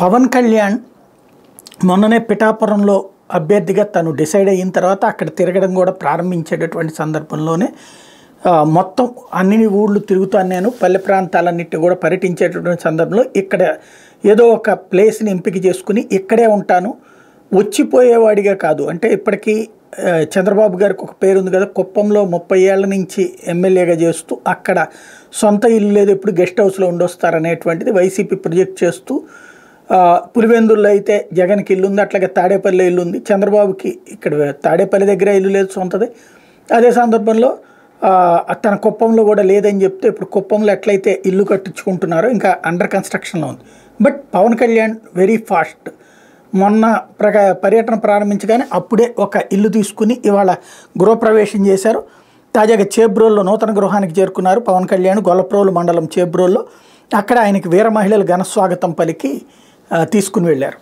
పవన్ కళ్యాణ్ మొన్ననే పిఠాపురంలో అభ్యర్థిగా తను డిసైడ్ అయిన తర్వాత అక్కడ తిరగడం కూడా ప్రారంభించేటటువంటి సందర్భంలోనే మొత్తం అన్ని ఊళ్ళు తిరుగుతాను నేను, పల్లె ప్రాంతాలన్నిటి కూడా పర్యటించేటటువంటి సందర్భంలో ఇక్కడ ఏదో ఒక ప్లేస్ని ఎంపిక చేసుకుని ఇక్కడే ఉంటాను, వచ్చిపోయేవాడిగా కాదు. అంటే ఇప్పటికీ చంద్రబాబు గారికి ఒక పేరు ఉంది కదా, కుప్పంలో 30 ఏళ్ల నుంచి ఎమ్మెల్యేగా చేస్తూ అక్కడ సొంత ఇల్లు లేదు, ఎప్పుడు గెస్ట్ హౌస్లో ఉండొస్తారనేటువంటిది వైసీపీ ప్రొజెక్ట్ చేస్తూ, పులివెందుల్లో అయితే జగన్కి ఇల్లు ఉంది, అట్లాగే తాడేపల్లి ఇల్లు ఉంది, చంద్రబాబుకి ఇక్కడ తాడేపల్లి దగ్గర ఇల్లు లేదు సొంతది. అదే సందర్భంలో తన కుప్పంలో కూడా లేదని చెప్తే ఇప్పుడు కుప్పంలో ఎట్లయితే ఇల్లు కట్టించుకుంటున్నారో ఇంకా అండర్ కన్స్ట్రక్షన్లో ఉంది. But Pawan Kalyan very fast మొన్న పర్యటన ప్రారంభించగానే అప్పుడే ఒక ఇల్లు తీసుకుని ఇవాళ గృహప్రవేశం చేశారు. తాజాగా చేబ్రోల్లో నూతన గృహానికి చేరుకున్నారు పవన్ కళ్యాణ్. గొల్లప్రోలు మండలం చేబ్రోల్లో అక్కడ ఆయనకి వీర మహిళలు ఘన స్వాగతం పలికి తీసుకుని వెళ్ళారు.